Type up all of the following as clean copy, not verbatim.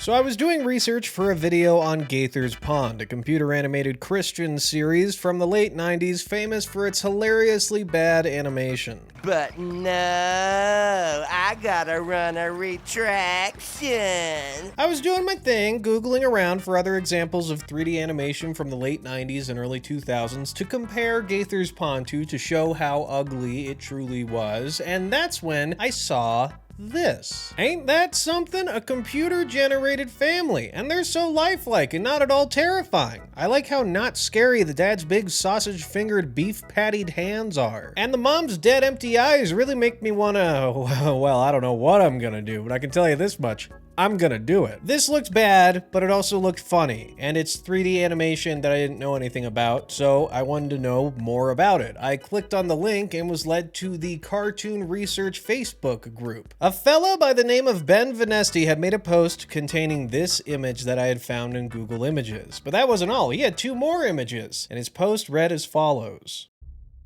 So I was doing research for a video on Gaither's Pond, a computer-animated Christian series from the late 90s famous for its hilariously bad animation. But no, I gotta run a retraction. I was doing my thing, Googling around for other examples of 3D animation from the late 90s and early 2000s to compare Gaither's Pond to show how ugly it truly was, and that's when I saw this. Ain't that something? A computer-generated family, and they're so lifelike and not at all terrifying. I like how not scary the dad's big sausage-fingered beef-pattied hands are. And the mom's dead empty eyes really make me wanna, well, I don't know what I'm gonna do, but I can tell you this much. I'm gonna do it. This looked bad, but it also looked funny, and it's 3D animation that I didn't know anything about, so I wanted to know more about it. I clicked on the link and was led to the Cartoon Research Facebook group. A fella by the name of Ben Venesti had made a post containing this image that I had found in Google Images. But that wasn't all, he had 2 more images, and his post read as follows.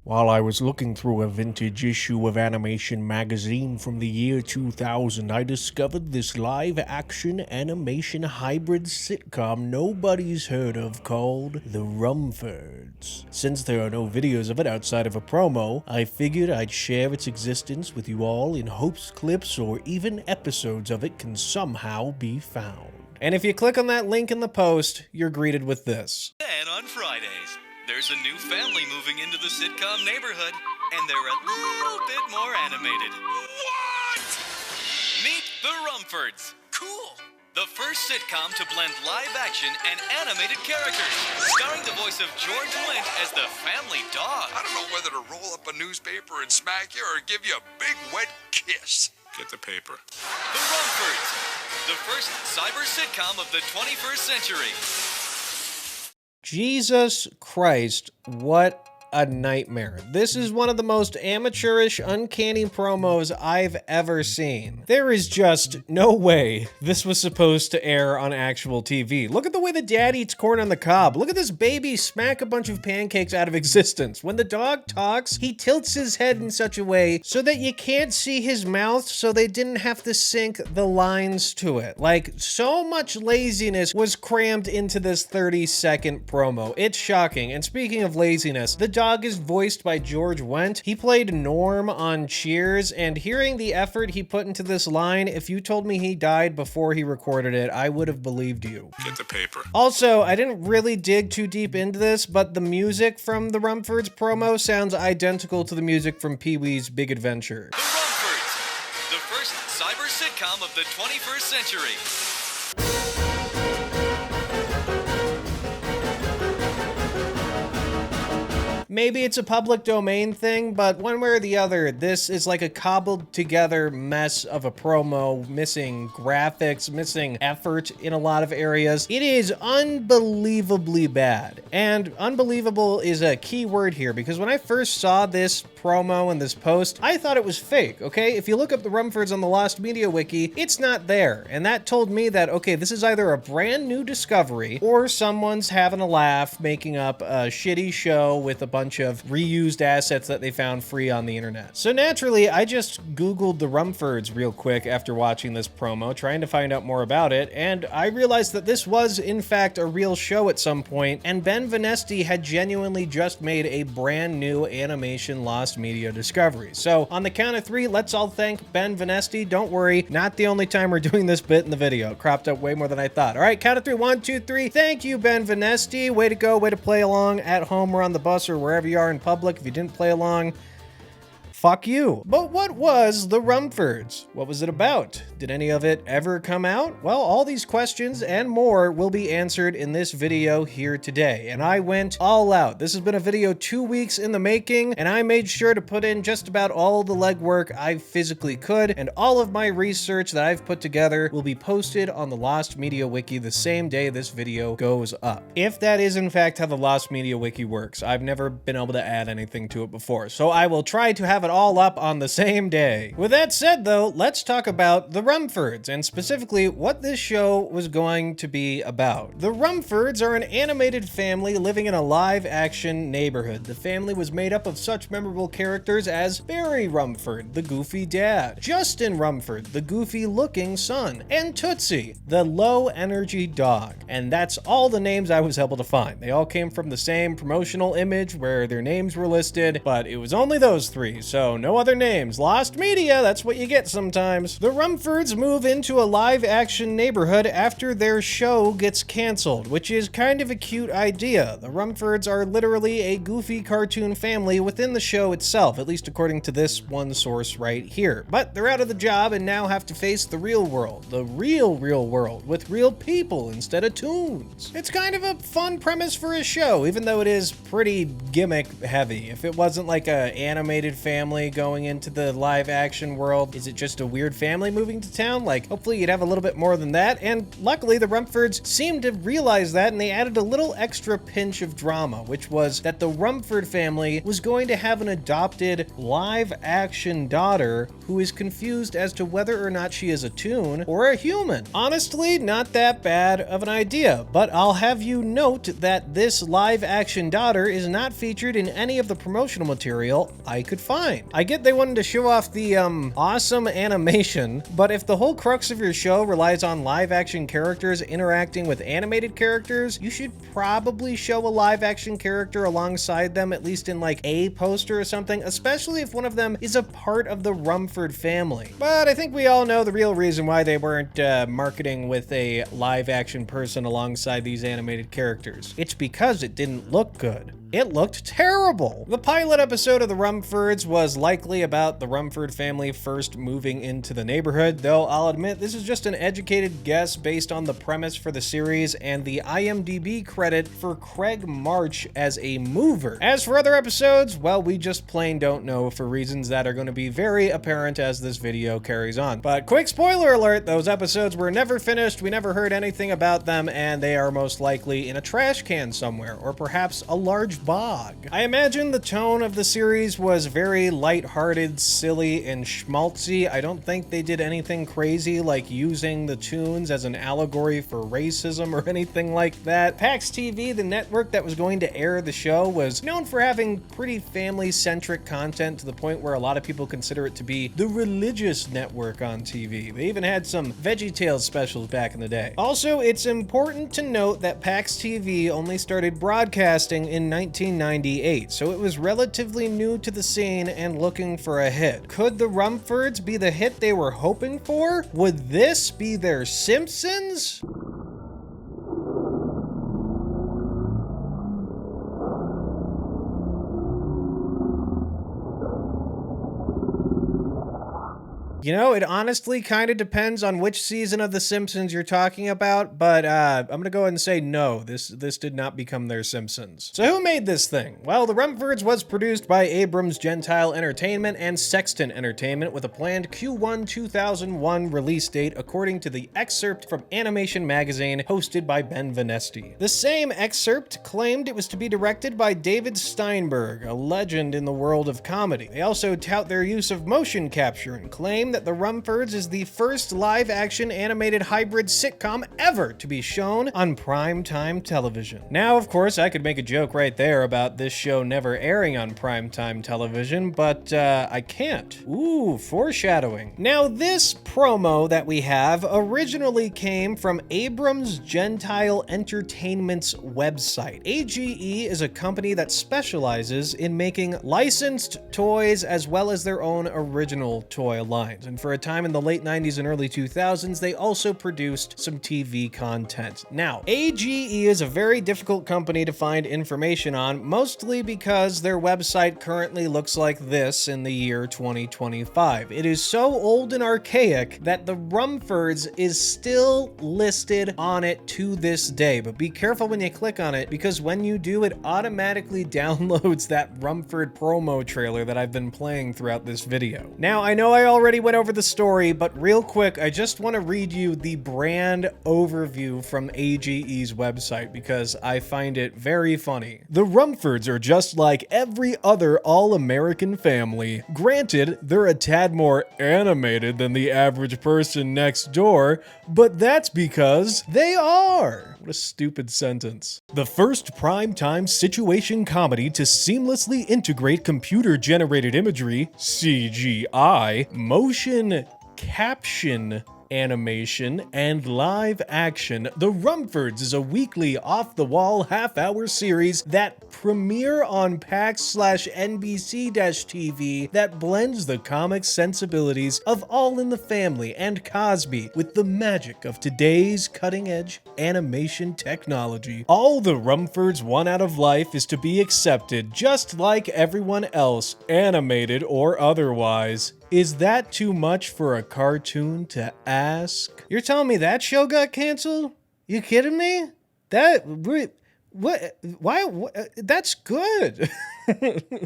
While I was looking through a vintage issue of Animation magazine from the year 2000, I discovered this live-action animation hybrid sitcom nobody's heard of called The Rumfords. Since there are no videos of it outside of a promo, I figured I'd share its existence with you all in hopes clips or even episodes of it can somehow be found. And if you click on that link in the post, you're greeted with this. And on Fridays, there's a new family moving into the sitcom neighborhood, and they're a little bit more animated. What? Meet the Rumfords. Cool. The first sitcom to blend live action and animated characters, starring the voice of George Wendt as the family dog. I don't know whether to roll up a newspaper and smack you or give you a big wet kiss. Get the paper. The Rumfords, the first cyber sitcom of the 21st century. Jesus Christ, what a nightmare. This is one of the most amateurish, uncanny promos I've ever seen. There is just no way this was supposed to air on actual TV. Look at the way the dad eats corn on the cob. Look at this baby smack a bunch of pancakes out of existence. When the dog talks, he tilts his head in such a way so that you can't see his mouth, so they didn't have to sync the lines to it. Like, so much laziness was crammed into this 30-second promo. It's shocking. And speaking of laziness, the dog is voiced by George Wendt. He played Norm on Cheers, and hearing the effort he put into this line, if you told me he died before he recorded it, I would have believed you. Get the paper. Also, I didn't really dig too deep into this, but the music from the Rumfords promo sounds identical to the music from Pee-wee's Big Adventure. The Rumfords, the first cyber sitcom of the 21st century. Maybe it's a public domain thing, but one way or the other, this is like a cobbled together mess of a promo, missing graphics, missing effort in a lot of areas. It is unbelievably bad. And unbelievable is a key word here, because when I first saw this promo and this post, I thought it was fake, okay? If you look up the Rumfords on the Lost Media Wiki, it's not there. And that told me that, okay, this is either a brand new discovery or someone's having a laugh making up a shitty show with a bunch of reused assets that they found free on the internet. So naturally, I just Googled the Rumfords real quick after watching this promo, trying to find out more about it, and I realized that this was, in fact, a real show at some point, and Ben Venesti had genuinely just made a brand new animation Lost Media discovery. So, on the count of 3, let's all thank Ben Venesti. Don't worry, not the only time we're doing this bit in the video. It cropped up way more than I thought. All right, count of 3, 1, 2, 3. Thank you, Ben Venesti. Way to go, way to play along at home or on the bus or wherever you are in public. If you didn't play along, fuck you. But what was the Rumfords? What was it about? Did any of it ever come out? Well, all these questions and more will be answered in this video here today, and I went all out. This has been a video 2 weeks in the making, and I made sure to put in just about all the legwork I physically could, and all of my research that I've put together will be posted on the Lost Media Wiki the same day this video goes up. If that is in fact how the Lost Media Wiki works, I've never been able to add anything to it before, so I will try to have it all up on the same day. With that said though, let's talk about the Rumfords, and specifically what this show was going to be about. The Rumfords are an animated family living in a live-action neighborhood. The family was made up of such memorable characters as Barry Rumford, the goofy dad, Justin Rumford, the goofy-looking son, and Tootsie, the low-energy dog. And that's all the names I was able to find. They all came from the same promotional image where their names were listed, but it was only those three, so no other names. Lost media, that's what you get sometimes. The Rumfords move into a live-action neighborhood after their show gets canceled, which is kind of a cute idea. The Rumfords are literally a goofy cartoon family within the show itself, at least according to this one source right here. But they're out of the job and now have to face the real world, the real world, with real people instead of toons. It's kind of a fun premise for a show, even though it is pretty gimmick heavy. If it wasn't like a animated family going into the live action world, is it just a weird family moving to town? Like, hopefully you'd have a little bit more than that, and luckily the Rumfords seemed to realize that, and they added a little extra pinch of drama, which was that the Rumford family was going to have an adopted live action daughter who is confused as to whether or not she is a toon or a human. Honestly, not that bad of an idea, but I'll have you note that this live action daughter is not featured in any of the promotional material I could find. I get they wanted to show off the awesome animation, but if the whole crux of your show relies on live action characters interacting with animated characters, you should probably show a live action character alongside them, at least in like a poster or something, especially if one of them is a part of the Rumford family. But I think we all know the real reason why they weren't marketing with a live action person alongside these animated characters. It's because it didn't look good. It looked terrible. The pilot episode of the Rumfords was likely about the Rumford family first moving into the neighborhood, though I'll admit this is just an educated guess based on the premise for the series and the IMDb credit for Craig March as a mover. As for other episodes, well, we just plain don't know for reasons that are going to be very apparent as this video carries on. But quick spoiler alert, those episodes were never finished, we never heard anything about them, and they are most likely in a trash can somewhere, or perhaps a large bog. I imagine the tone of the series was very lighthearted, silly, and schmaltzy. I don't think they did anything crazy like using the toons as an allegory for racism or anything like that. PAX TV, the network that was going to air the show, was known for having pretty family-centric content to the point where a lot of people consider it to be the religious network on TV. They even had some VeggieTales specials back in the day. Also, it's important to note that PAX TV only started broadcasting in 1998, so it was relatively new to the scene and looking for a hit. Could the Rumfords be the hit they were hoping for? Would this be their Simpsons? You know, it honestly kind of depends on which season of The Simpsons you're talking about, but I'm gonna go ahead and say no, this did not become their Simpsons. So who made this thing? Well, The Rumfords was produced by Abrams Gentile Entertainment and Sexton Entertainment with a planned Q1 2001 release date according to the excerpt from Animation Magazine hosted by Ben Venesti. The same excerpt claimed it was to be directed by David Steinberg, a legend in the world of comedy. They also tout their use of motion capture and claim that The Rumfords is the first live-action animated hybrid sitcom ever to be shown on primetime television. Now, of course, I could make a joke right there about this show never airing on primetime television, but I can't. Ooh, foreshadowing. Now, this promo that we have originally came from Abrams Gentile Entertainment's website. AGE is a company that specializes in making licensed toys as well as their own original toy lines. And for a time in the late 90s and early 2000s, they also produced some TV content. Now, AGE is a very difficult company to find information on, mostly because their website currently looks like this in the year 2025. It is so old and archaic that the Rumfords is still listed on it to this day, but be careful when you click on it, because when you do, it automatically downloads that Rumford promo trailer that I've been playing throughout this video. Now, I know I already went went over the story, but real quick, I just want to read you the brand overview from AGE's website because I find it very funny. The Rumfords are just like every other all-American family. Granted, they're a tad more animated than the average person next door, but that's because they are. What a stupid sentence. The first primetime situation comedy to seamlessly integrate computer-generated imagery, CGI, motion caption animation, and live action, The Rumfords is a weekly off-the-wall half-hour series that premiere on PAX/NBC-TV that blends the comic sensibilities of All in the Family and Cosby with the magic of today's cutting-edge animation technology. All the Rumfords want out of life is to be accepted just like everyone else, animated or otherwise. Is that too much for a cartoon to ask? You're telling me that show got canceled? You kidding me? That's good.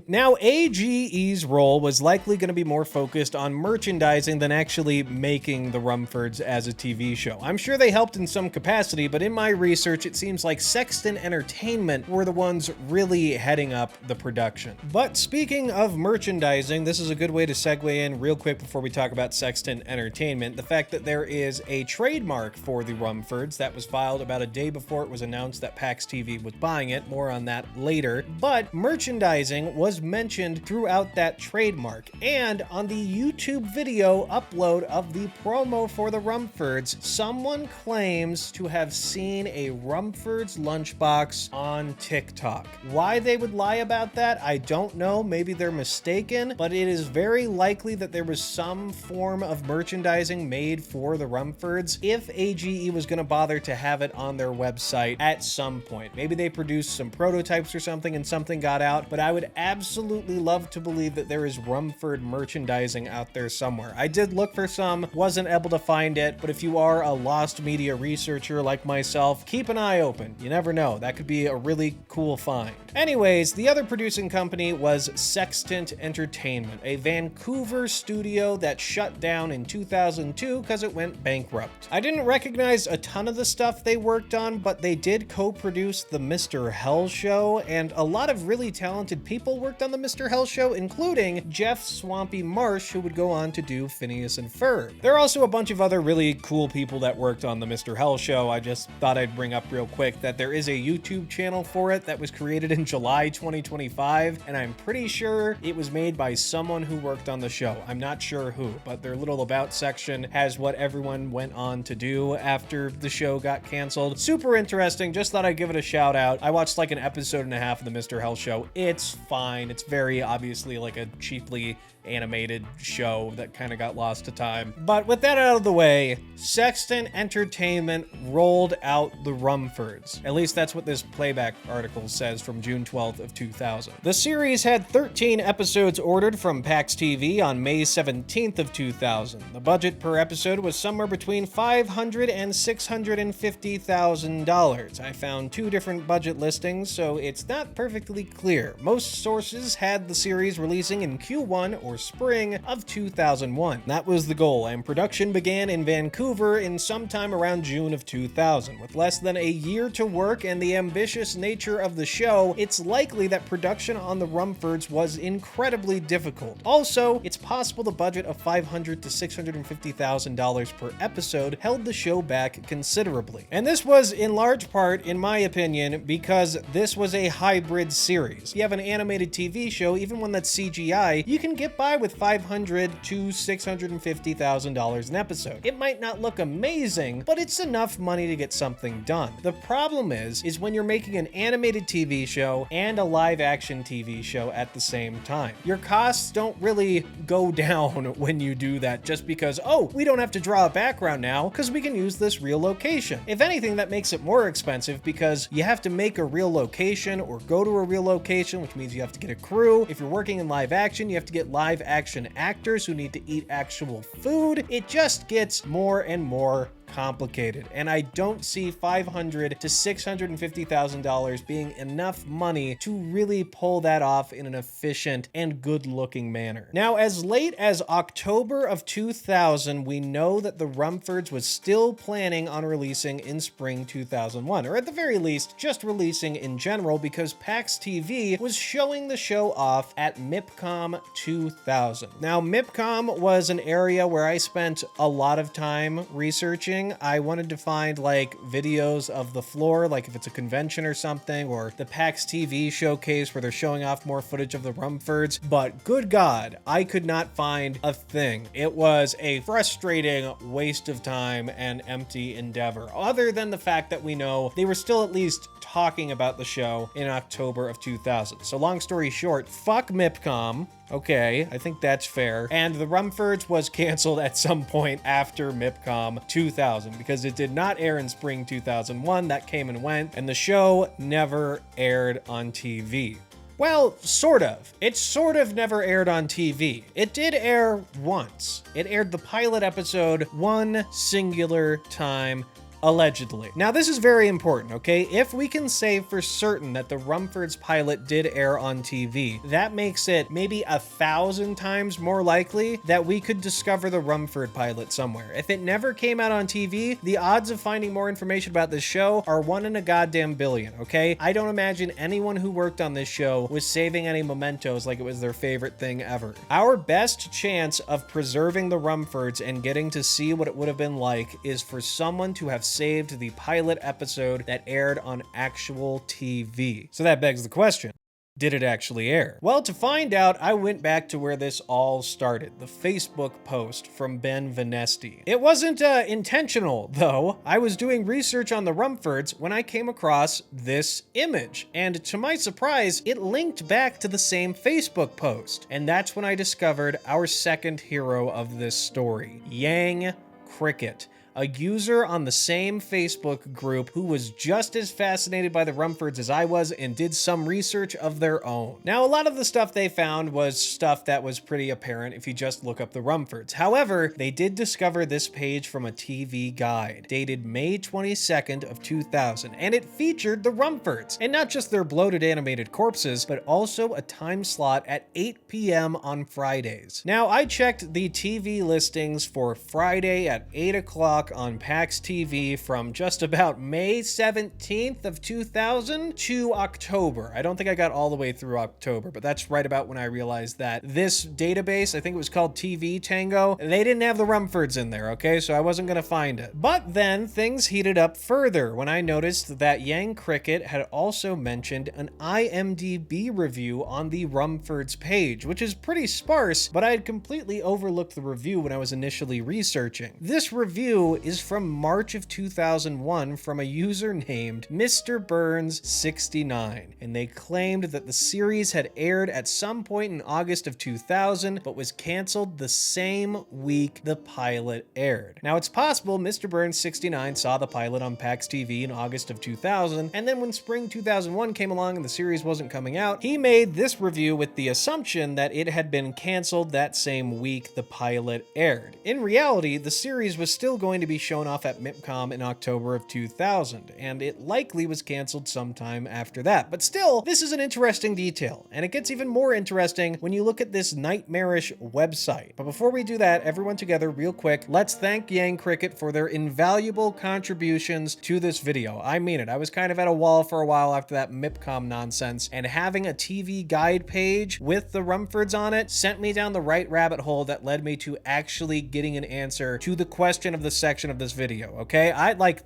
Now, AGE's role was likely going to be more focused on merchandising than actually making the Rumfords as a TV show. I'm sure they helped in some capacity, but in my research, it seems like Sexton Entertainment were the ones really heading up the production. But speaking of merchandising, this is a good way to segue in real quick before we talk about Sexton Entertainment. The fact that there is a trademark for the Rumfords that was filed about a day before it was announced that PAX TV was buying it. More on that later. But merchandising was mentioned throughout that trademark, and on the YouTube video upload of the promo for the Rumfords, someone claims to have seen a Rumfords lunchbox on TikTok. Why they would lie about that, I don't know. Maybe they're mistaken, but it is very likely that there was some form of merchandising made for the Rumfords if AGE was going to bother to have it on their website at some point. Maybe they produced some prototypes or something and something got out, but I would absolutely love to believe that there is Rumford merchandising out there somewhere. I did look for some, wasn't able to find it, but if you are a lost media researcher like myself, keep an eye open. You never know. That could be a really cool find. Anyways, the other producing company was Sextant Entertainment, a Vancouver studio that shut down in 2002 because it went bankrupt. I didn't recognize a ton of the stuff they worked on, but they did co-produce the Mr. Hell Show, and a lot of really talented people worked on the Mr. Hell Show, including Jeff Swampy Marsh, who would go on to do Phineas and Ferb. There are also a bunch of other really cool people that worked on the Mr. Hell Show. I just thought I'd bring up real quick that there is a YouTube channel for it that was created in July 2025, and I'm pretty sure it was made by someone who worked on the show. I'm not sure who, but their little about section has what everyone went on to do after the show got canceled. Super interesting. Just thought I'd give it a shout out. I watched like an episode and a half of the Mr. Hell Show. It's fine. It's very obviously like a cheaply animated show that kind of got lost to time. But with that out of the way, Sexton Entertainment rolled out the Rumfords. At least that's what this playback article says from June 12th of 2000. The series had 13 episodes ordered from PAX TV on May 17th of 2000. The budget per episode was somewhere between $500,000 and $650,000. I found two different budget listings, so it's not perfectly clear. Most sources had the series releasing in Q1 or spring of 2001. That was the goal, and production began in Vancouver in sometime around June of 2000. With less than a year to work and the ambitious nature of the show, it's likely that production on the Rumfords was incredibly difficult. Also, it's possible the budget of $500,000 to $650,000 per episode held the show back considerably. And this was in large part, in my opinion, because this was a hybrid series. You have an animated TV show, even one that's CGI, you can get by with $500,000 to $650,000 an episode. It might not look amazing, but it's enough money to get something done. The problem is when you're making an animated TV show and a live action TV show at the same time. Your costs don't really go down when you do that just because, oh, we don't have to draw a background now because we can use this real location. If anything, that makes it more expensive because you have to make a real location or go to a real location, which means you have to get a crew. If you're working in live action, you have to get live action actors who need to eat actual food. It just gets more and more complicated, and I don't see $500,000 to $650,000 being enough money to really pull that off in an efficient and good-looking manner. Now, as late as October of 2000, we know that the Rumfords was still planning on releasing in spring 2001, or at the very least, just releasing in general, because PAX TV was showing the show off at MIPCOM 2000. Now, MIPCOM was an area where I spent a lot of time researching. I wanted to find like videos of the floor, like if it's a convention or something, or the PAX TV showcase where they're showing off more footage of the Rumfords, but good God, I could not find a thing. It was a frustrating waste of time and empty endeavor, other than the fact that we know they were still at least talking about the show in October of 2000. So long story short, fuck MIPCOM. Okay, I think that's fair. And the Rumfords was canceled at some point after MIPCOM 2000 because it did not air in spring 2001. That came and went, and the show never aired on TV. Well, sort of. It sort of never aired on TV. It did air once. It aired the pilot episode one singular time, allegedly. Now, this is very important, okay? If we can say for certain that the Rumfords pilot did air on TV, that makes it maybe 1,000 times more likely that we could discover the Rumford pilot somewhere. If it never came out on TV, the odds of finding more information about this show are 1 in a goddamn billion, okay? I don't imagine anyone who worked on this show was saving any mementos like it was their favorite thing ever. Our best chance of preserving the Rumfords and getting to see what it would have been like is for someone to have saved the pilot episode that aired on actual TV. So that begs the question, did it actually air? Well, to find out, I went back to where this all started, the Facebook post from Ben Venesti. It wasn't intentional, though. I was doing research on the Rumfords when I came across this image, and to my surprise, it linked back to the same Facebook post. And that's when I discovered our second hero of this story, Yang Cricket, a user on the same Facebook group who was just as fascinated by the Rumfords as I was and did some research of their own. Now, a lot of the stuff they found was stuff that was pretty apparent if you just look up the Rumfords. However, they did discover this page from a TV guide dated May 22nd of 2000, and it featured the Rumfords, and not just their bloated animated corpses, but also a time slot at 8 p.m. on Fridays. Now, I checked the TV listings for Friday at 8 o'clock on PAX TV from just about May 17th of 2000 to October. I don't think I got all the way through October, but that's right about when I realized that this database, I think it was called TV Tango, they didn't have the Rumfords in there, okay? So I wasn't gonna find it. But then things heated up further when I noticed that Yang Cricket had also mentioned an IMDb review on the Rumfords page, which is pretty sparse, but I had completely overlooked the review when I was initially researching. This review is from March of 2001 from a user named Mr. Burns69, and they claimed that the series had aired at some point in August of 2000, but was canceled the same week the pilot aired. Now, it's possible Mr. Burns69 saw the pilot on PAX TV in August of 2000, and then when spring 2001 came along and the series wasn't coming out, he made this review with the assumption that it had been canceled that same week the pilot aired. In reality, the series was still going to be shown off at MIPCOM in October of 2000, and it likely was canceled sometime after that. But still, this is an interesting detail, and it gets even more interesting when you look at this nightmarish website. But before we do that, everyone together, real quick, let's thank Yang Cricket for their invaluable contributions to this video. I mean it. I was kind of at a wall for a while after that MIPCOM nonsense, and having a TV guide page with the Rumfords on it sent me down the right rabbit hole that led me to actually getting an answer to the question of the section of this video, okay?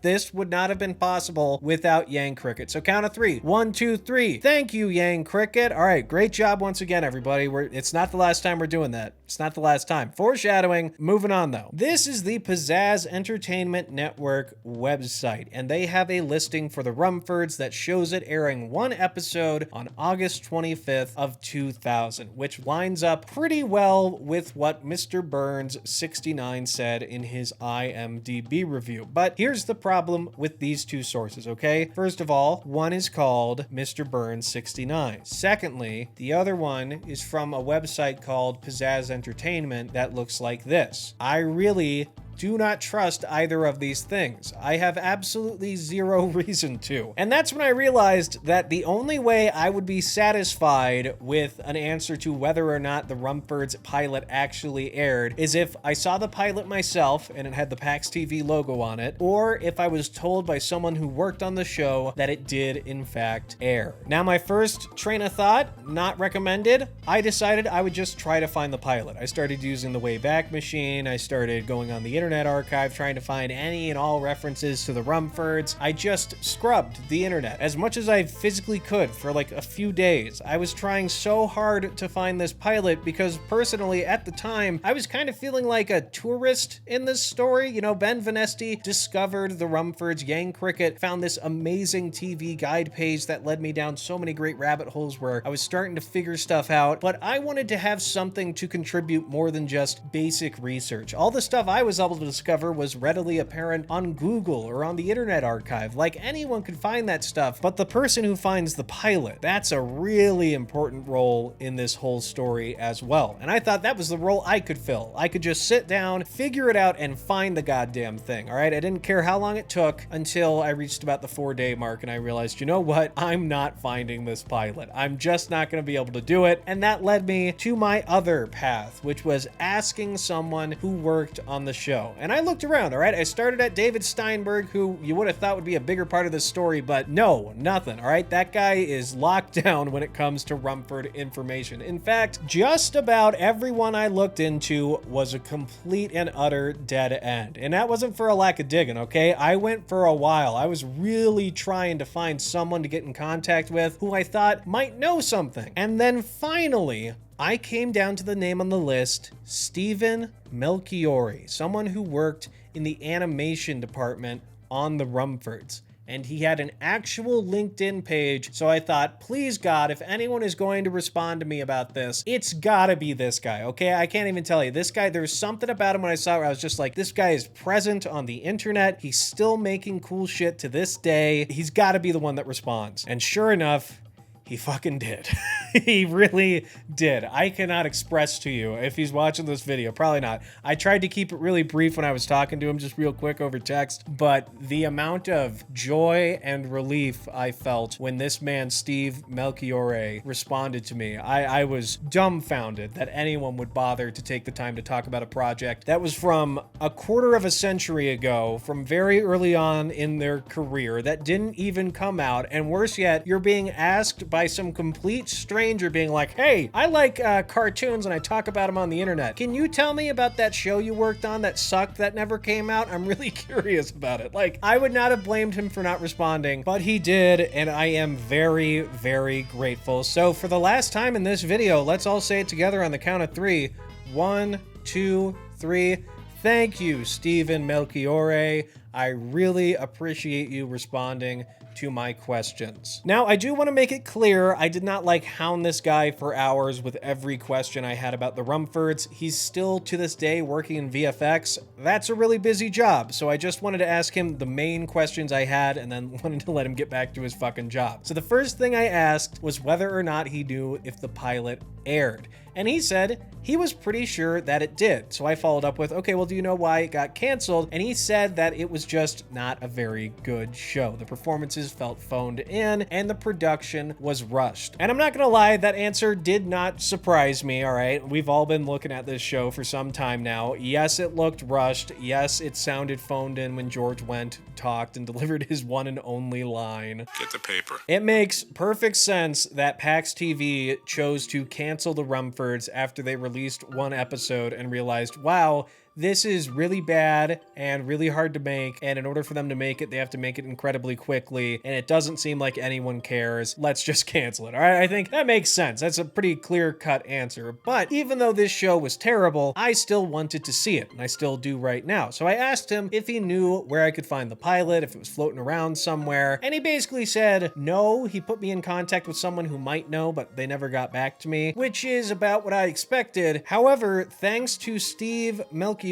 This would not have been possible without Yang Cricket. So count of 3. 1, 2, 3. Thank you, Yang Cricket. All right, great job once again, everybody. It's not the last time we're doing that. It's not the last time. Foreshadowing. Moving on, though. This is the Pizzazz Entertainment Network website, and they have a listing for the Rumfords that shows it airing one episode on August 25th of 2000, which lines up pretty well with what Mr. Burns69 said in his IMDb review. But here's the problem with these two sources, okay? First of all, one is called Mr. Burns69. Secondly, the other one is from a website called Pizzazz Entertainment that looks like this. I really do not trust either of these things. I have absolutely zero reason to. And that's when I realized that the only way I would be satisfied with an answer to whether or not the Rumfords pilot actually aired is if I saw the pilot myself and it had the PAX TV logo on it, or if I was told by someone who worked on the show that it did in fact air. Now, my first train of thought, not recommended. I decided I would just try to find the pilot. I started using the Wayback Machine. I started going on the Internet Archive, trying to find any and all references to the Rumfords. I just scrubbed the internet as much as I physically could for like a few days. I was trying so hard to find this pilot because personally at the time, I was kind of feeling like a tourist in this story. You know, Ben Venesti discovered the Rumfords, Yang Cricket found this amazing TV guide page that led me down so many great rabbit holes where I was starting to figure stuff out, but I wanted to have something to contribute more than just basic research. All the stuff I was able to discover was readily apparent on Google or on the Internet Archive. Like, anyone could find that stuff, but the person who finds the pilot, that's a really important role in this whole story as well. And I thought that was the role I could fill. I could just sit down, figure it out, and find the goddamn thing, all right? I didn't care how long it took until I reached about the 4-day mark and I realized, you know what? I'm not finding this pilot. I'm just not going to be able to do it. And that led me to my other path, which was asking someone who worked on the show. And I looked around, all right? I started at David Steinberg, who you would have thought would be a bigger part of this story, but no, nothing, all right? That guy is locked down when it comes to Rumford information. In fact, just about everyone I looked into was a complete and utter dead end. And that wasn't for a lack of digging, okay? I went for a while. I was really trying to find someone to get in contact with who I thought might know something. And then finally, I came down to the name on the list, Stephen Melchiori, someone who worked in the animation department on the Rumfords. And he had an actual LinkedIn page, so I thought, please God, if anyone is going to respond to me about this, it's gotta be this guy, okay? I can't even tell you. This guy, there's something about him when I saw it where I was just like, this guy is present on the internet. He's still making cool shit to this day. He's gotta be the one that responds. And sure enough, he fucking did. He really did. I cannot express to you if he's watching this video. Probably not. I tried to keep it really brief when I was talking to him, just real quick over text, but the amount of joy and relief I felt when this man, Steve Melchiori, responded to me, I was dumbfounded that anyone would bother to take the time to talk about a project that was from a quarter of a century ago, from very early on in their career, that didn't even come out, and worse yet, you're being asked by some complete stranger being like, hey, I like cartoons and I talk about them on the internet. Can you tell me about that show you worked on that sucked that never came out? I'm really curious about it. Like, I would not have blamed him for not responding, but he did, and I am very, very grateful. So for the last time in this video, let's all say it together on the count of 3. 1, 2, 3. Thank you, Stephen Melchiori. I really appreciate you responding to my questions. Now, I do want to make it clear, I did not like hound this guy for hours with every question I had about the Rumfords. He's still to this day working in VFX. That's a really busy job, so I just wanted to ask him the main questions I had and then wanted to let him get back to his fucking job. So the first thing I asked was whether or not he knew if the pilot aired. And he said he was pretty sure that it did. So I followed up with, okay, well, do you know why it got canceled? And he said that it was just not a very good show. The performances felt phoned in and the production was rushed. And I'm not gonna lie, that answer did not surprise me, all right? We've all been looking at this show for some time now. Yes, it looked rushed. Yes, it sounded phoned in when George Wendt talked and delivered his one and only line. Get the paper. It makes perfect sense that PAX TV chose to cancel the Rumfords after they released one episode and realized, wow, this is really bad and really hard to make, and in order for them to make it, they have to make it incredibly quickly, and it doesn't seem like anyone cares. Let's just cancel it, all right? I think that makes sense. That's a pretty clear-cut answer, but even though this show was terrible, I still wanted to see it, and I still do right now. So I asked him if he knew where I could find the pilot, if it was floating around somewhere, and he basically said no. He put me in contact with someone who might know, but they never got back to me, which is about what I expected. However, thanks to Steve Melchiori,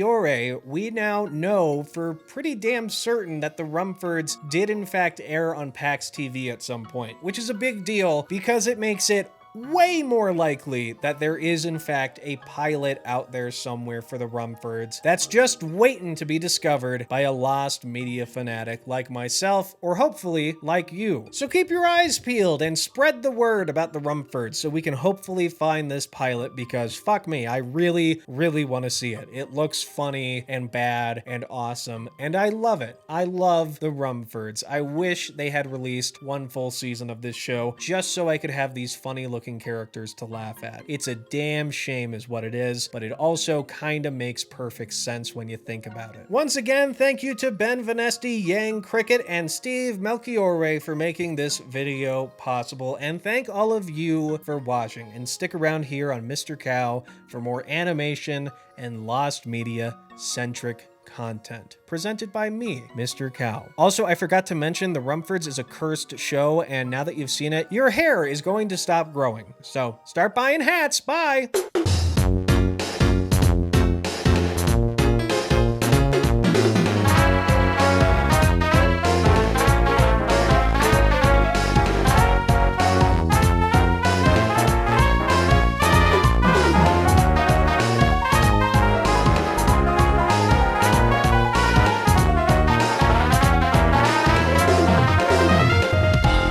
we now know for pretty damn certain that the Rumfords did in fact air on PAX TV at some point, which is a big deal because it makes it way more likely that there is in fact a pilot out there somewhere for the Rumfords that's just waiting to be discovered by a lost media fanatic like myself, or hopefully like you. So keep your eyes peeled and spread the word about the Rumfords so we can hopefully find this pilot, because fuck me, I really want to see it. It looks funny and bad and awesome, and I love it. I love the Rumfords. I wish they had released one full season of this show just so I could have these funny looking characters to laugh at. It's a damn shame is what it is, but it also kind of makes perfect sense when you think about it. Once again, thank you to Ben Vanesti, Yang Cricket, and Steve Melchiorre for making this video possible, and thank all of you for watching, and stick around here on Mr. Cow for more animation and lost media centric content presented by me, Mr. Cow. Also, I forgot to mention the Rumfords is a cursed show, and now that you've seen it, your hair is going to stop growing. So start buying hats. Bye.